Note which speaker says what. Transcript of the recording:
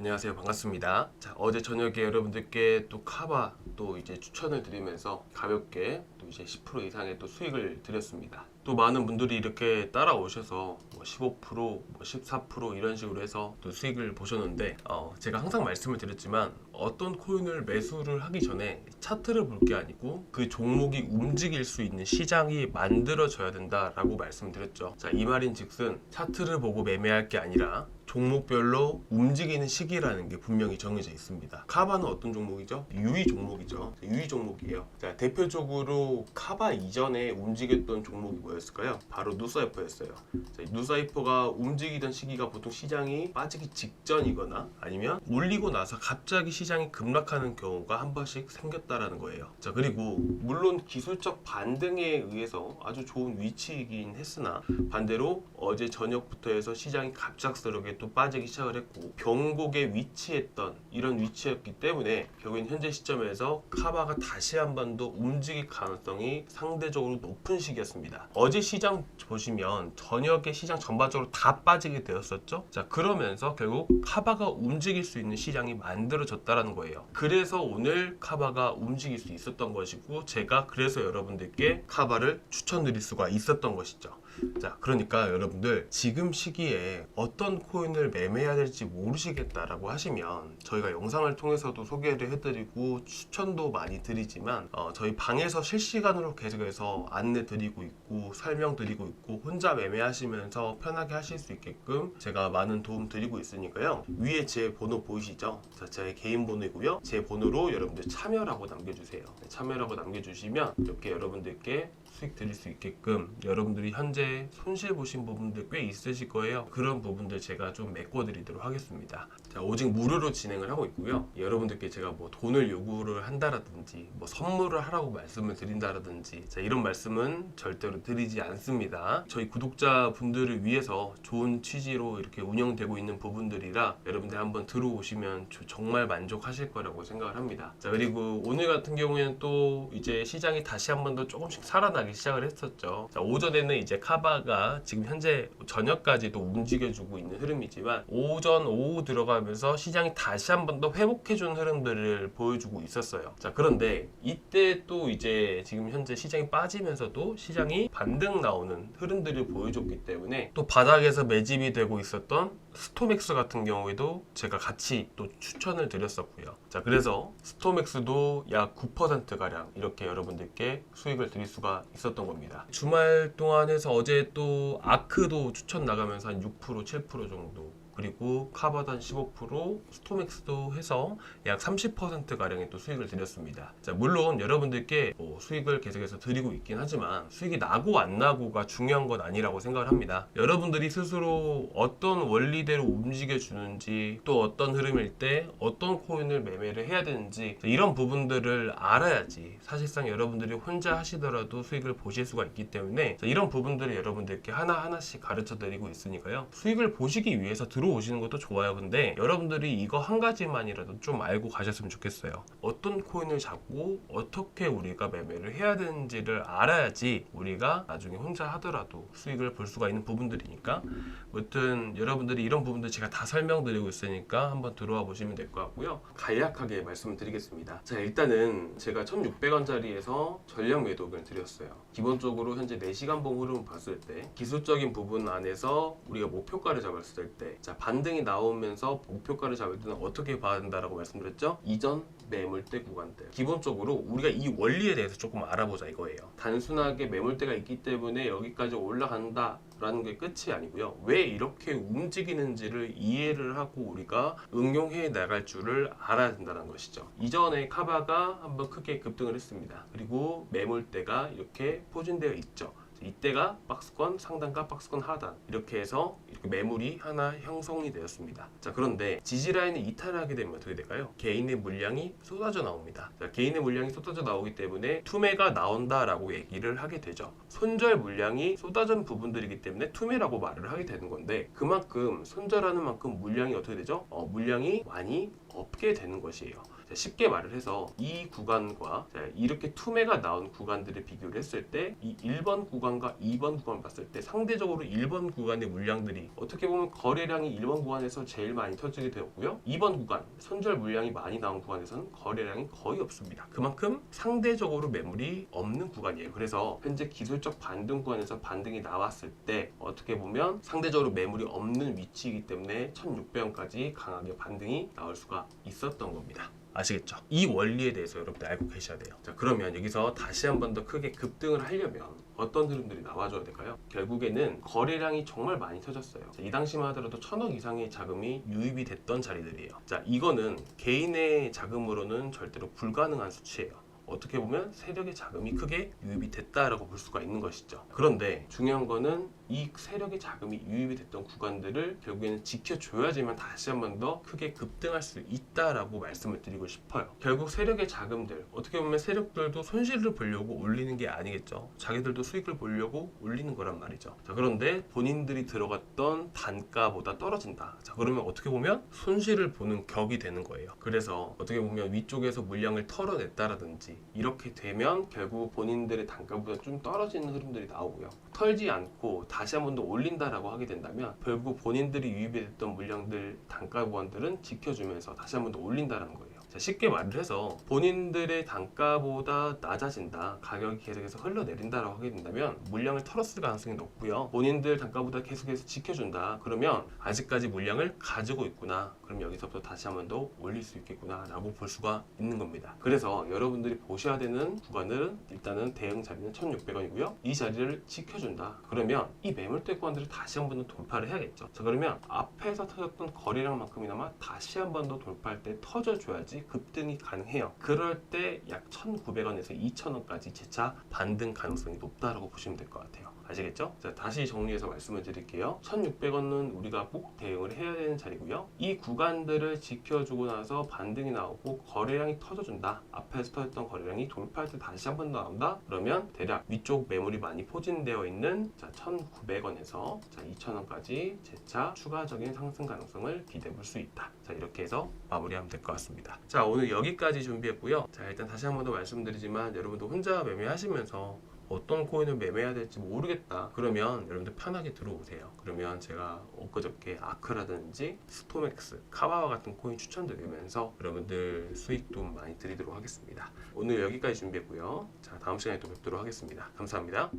Speaker 1: 안녕하세요. 반갑습니다. 자, 어제 저녁에 여러분들께 또 카바 또 이제 추천을 드리면서 가볍게 또 이제 10% 이상의 또 수익을 드렸습니다. 또 많은 분들이 이렇게 따라오셔서 뭐 15%, 뭐 14% 이런 식으로 해서 또 수익을 보셨는데 제가 항상 말씀을 드렸지만 어떤 코인을 매수를 하기 전에 차트를 볼 게 아니고 그 종목이 움직일 수 있는 시장이 만들어져야 된다라고 말씀드렸죠. 자, 이 말인 즉슨 차트를 보고 매매할 게 아니라 종목별로 움직이는 시기라는 게 분명히 정해져 있습니다. 카바는 어떤 종목이죠? 유의 종목이죠. 유의 종목이에요. 자, 대표적으로 카바 이전에 움직였던 종목이 뭐였을까요? 바로 누사이퍼였어요. 자, 누사이퍼가 움직이던 시기가 보통 시장이 빠지기 직전이거나 아니면 올리고 나서 갑자기 시장이 급락하는 경우가 한 번씩 생겼다라는 거예요. 자, 그리고 물론 기술적 반등에 의해서 아주 좋은 위치이긴 했으나 반대로 어제 저녁부터 해서 시장이 갑작스럽게 또 빠지기 시작을 했고 변곡에 위치했던 이런 위치였기 때문에 결국엔 현재 시점에서 카바가 다시 한 번 더 움직일 가능성이 상대적으로 높은 시기였습니다. 어제 시장 보시면 저녁에 시장 전반적으로 다 빠지게 되었었죠. 자, 그러면서 결국 카바가 움직일 수 있는 시장이 만들어졌다라는 거예요. 그래서 오늘 카바가 움직일 수 있었던 것이고 제가 그래서 여러분들께 카바를 추천드릴 수가 있었던 것이죠. 자, 그러니까 여러분들 지금 시기에 어떤 코인을 매매해야 될지 모르시겠다라고 하시면 저희가 영상을 통해서도 소개를 해드리고 추천도 많이 드리지만 저희 방에서 실시간으로 계속해서 안내 드리고 있고 설명드리고 있고 혼자 매매하시면서 편하게 하실 수 있게끔 제가 많은 도움 드리고 있으니까요. 위에 제 번호 보이시죠? 자, 제 개인 번호이고요. 제 번호로 여러분들 참여라고 남겨주세요. 참여라고 남겨주시면 이렇게 여러분들께 수익 드릴 수 있게끔 여러분들이 현재 손실 보신 부분들 꽤 있으실 거예요. 그런 부분들 제가 좀 메꿔드리도록 하겠습니다. 자, 오직 무료로 진행을 하고 있고요. 여러분들께 제가 뭐 돈을 요구를 한다라든지 뭐 선물을 하라고 말씀을 드린다라든지 자, 이런 말씀은 절대로 드리지 않습니다. 저희 구독자분들을 위해서 좋은 취지로 이렇게 운영되고 있는 부분들이라 여러분들 한번 들어오시면 정말 만족하실 거라고 생각을 합니다. 자, 그리고 오늘 같은 경우에는 또 이제 시장이 다시 한 번 더 조금씩 살아나기 시작을 했었죠. 자, 오전에는 이제 카바가 지금 현재 저녁까지도 움직여주고 있는 흐름이지만 오전 오후 들어가면서 시장이 다시 한 번 더 회복해준 흐름들을 보여주고 있었어요. 자, 그런데 이때 또 이제 지금 현재 시장이 빠지면서도 시장이 반등 나오는 흐름들을 보여줬기 때문에 또 바닥에서 매집이 되고 있었던 스톰엑스 같은 경우에도 제가 같이 또 추천을 드렸었고요. 자, 그래서 스톰엑스도 약 9% 가량 이렇게 여러분들께 수익을 드릴 수가 있었던 겁니다. 주말 동안 해서 어제 또 아크도 추천 나가면서 한 6%, 7% 정도 그리고 카바도 한 15%, 스톰엑스도 해서 약 30% 가량의 또 수익을 드렸습니다. 자, 물론 여러분들께 뭐 수익을 계속해서 드리고 있긴 하지만 수익이 나고 안 나고가 중요한 건 아니라고 생각을 합니다. 여러분들이 스스로 어떤 원리대로 움직여 주는지 또 어떤 흐름일 때 어떤 코인을 매매를 해야 되는지 이런 부분들을 알아야지 사실상 여러분들이 혼자 하시더라도 수익을 보실 수가 있기 때문에 이런 부분들을 여러분들께 하나하나씩 가르쳐 드리고 있으니까요. 수익을 보시기 위해서 들어오시는 것도 좋아요. 근데 여러분들이 이거 한 가지만이라도 좀 알고 가셨으면 좋겠어요. 어떤 코인을 잡고 어떻게 우리가 매매를 해야 되는지를 알아야지 우리가 나중에 혼자 하더라도 수익을 볼 수가 있는 부분들이니까 아무튼 여러분들이 이런 부분들 제가 다 설명드리고 있으니까 한번 들어와 보시면 될 것 같고요. 간략하게 말씀을 드리겠습니다. 자, 일단은 제가 1600원짜리에서 전량 매도를 드렸어요. 기본적으로 현재 4시간 봉 흐름을 봤을 때 기술적인 부분 안에서 우리가 목표가를 잡았을 때 자, 반등이 나오면서 목표가를 잡을 때는 어떻게 봐야 된다라고 말씀드렸죠? 이전 매물대 구간대. 기본적으로 우리가 이 원리에 대해서 조금 알아보자 이거예요. 단순하게 매물대가 있기 때문에 여기까지 올라간다 라는 게 끝이 아니고요. 왜 이렇게 움직이는지를 이해를 하고 우리가 응용해 나갈 줄을 알아야 된다는 것이죠. 이전에 카바가 한번 크게 급등을 했습니다. 그리고 매물대가 이렇게 포진되어 있죠. 이때가 박스권 상단과 박스권 하단 이렇게 해서 이렇게 매물이 하나 형성이 되었습니다. 자, 그런데 지지라인을 이탈하게 되면 어떻게 될까요? 개인의 물량이 쏟아져 나옵니다. 자, 개인의 물량이 쏟아져 나오기 때문에 투매가 나온다라고 얘기를 하게 되죠. 손절 물량이 쏟아진 부분들이기 때문에 투매라고 말을 하게 되는 건데 그만큼 손절하는 만큼 물량이 어떻게 되죠? 물량이 많이 없게 되는 것이에요. 자, 쉽게 말을 해서 이 구간과 자, 이렇게 투매가 나온 구간들을 비교를 했을 때 이 1번 구간과 2번 구간을 봤을 때 상대적으로 1번 구간의 물량들이 어떻게 보면 거래량이 1번 구간에서 제일 많이 터지게 되었고요. 2번 구간 손절 물량이 많이 나온 구간에서는 거래량이 거의 없습니다. 그만큼 상대적으로 매물이 없는 구간이에요. 그래서 현재 기술적 반등 구간에서 반등이 나왔을 때 어떻게 보면 상대적으로 매물이 없는 위치이기 때문에 1600원까지 강하게 반등이 나올 수가 있었던 겁니다. 아시겠죠? 이 원리에 대해서 여러분들 알고 계셔야 돼요. 자, 그러면 여기서 다시 한 번 더 크게 급등을 하려면 어떤 흐름들이 나와줘야 될까요? 결국에는 거래량이 정말 많이 터졌어요. 자, 이 당시만 하더라도 1000억 이상의 자금이 유입이 됐던 자리들이에요. 자, 이거는 개인의 자금으로는 절대로 불가능한 수치예요. 어떻게 보면 세력의 자금이 크게 유입이 됐다라고 볼 수가 있는 것이죠. 그런데 중요한 거는 이 세력의 자금이 유입이 됐던 구간들을 결국에는 지켜줘야지만 다시 한 번 더 크게 급등할 수 있다라고 말씀을 드리고 싶어요. 결국 세력의 자금들, 어떻게 보면 세력들도 손실을 보려고 올리는 게 아니겠죠. 자기들도 수익을 보려고 올리는 거란 말이죠. 자, 그런데 본인들이 들어갔던 단가보다 떨어진다. 자, 그러면 어떻게 보면 손실을 보는 격이 되는 거예요. 그래서 어떻게 보면 위쪽에서 물량을 털어냈다라든지 이렇게 되면 결국 본인들의 단가보다 좀 떨어지는 흐름들이 나오고요. 털지 않고 다시 한 번 더 올린다라고 하게 된다면 결국 본인들이 유입이 됐던 물량들 단가 구간들은 지켜주면서 다시 한 번 더 올린다라는 거예요. 자, 쉽게 말을 해서 본인들의 단가보다 낮아진다, 가격이 계속해서 흘러내린다라고 하게 된다면 물량을 털었을 가능성이 높고요. 본인들 단가보다 계속해서 지켜준다, 그러면 아직까지 물량을 가지고 있구나, 그럼 여기서부터 다시 한 번 더 올릴 수 있겠구나 라고 볼 수가 있는 겁니다. 그래서 여러분들이 보셔야 되는 구간은 일단은 대응 자리는 1600원이고요 이 자리를 지켜준다, 그러면 이 매물대 구간들을 다시 한 번 더 돌파를 해야겠죠. 자, 그러면 앞에서 터졌던 거래량만큼이나마 다시 한 번 더 돌파할 때 터져줘야지 급등이 가능해요. 그럴 때 약 1900원에서 2000원까지 재차 반등 가능성이 높다라고 보시면 될 것 같아요. 아시겠죠? 자, 다시 정리해서 말씀을 드릴게요. 1600원은 우리가 꼭 대응을 해야 되는 자리고요. 이 구간들을 지켜주고 나서 반등이 나오고 거래량이 터져준다. 앞에서 터졌던 거래량이 돌파할 때 다시 한 번 더 나온다. 그러면 대략 위쪽 매물이 많이 포진되어 있는 1900원에서 2000원까지 재차 추가적인 상승 가능성을 기대해 볼 수 있다. 자, 이렇게 해서 마무리하면 될 것 같습니다. 자, 오늘 여기까지 준비했고요. 자, 일단 다시 한 번 더 말씀드리지만 여러분도 혼자 매매하시면서 어떤 코인을 매매해야 될지 모르겠다, 그러면 여러분들 편하게 들어오세요. 그러면 제가 엊그저께 아크라든지 스토맥스, 카바와 같은 코인 추천드리면서 여러분들 수익 좀 많이 드리도록 하겠습니다. 오늘 여기까지 준비했고요. 자, 다음 시간에 또 뵙도록 하겠습니다. 감사합니다.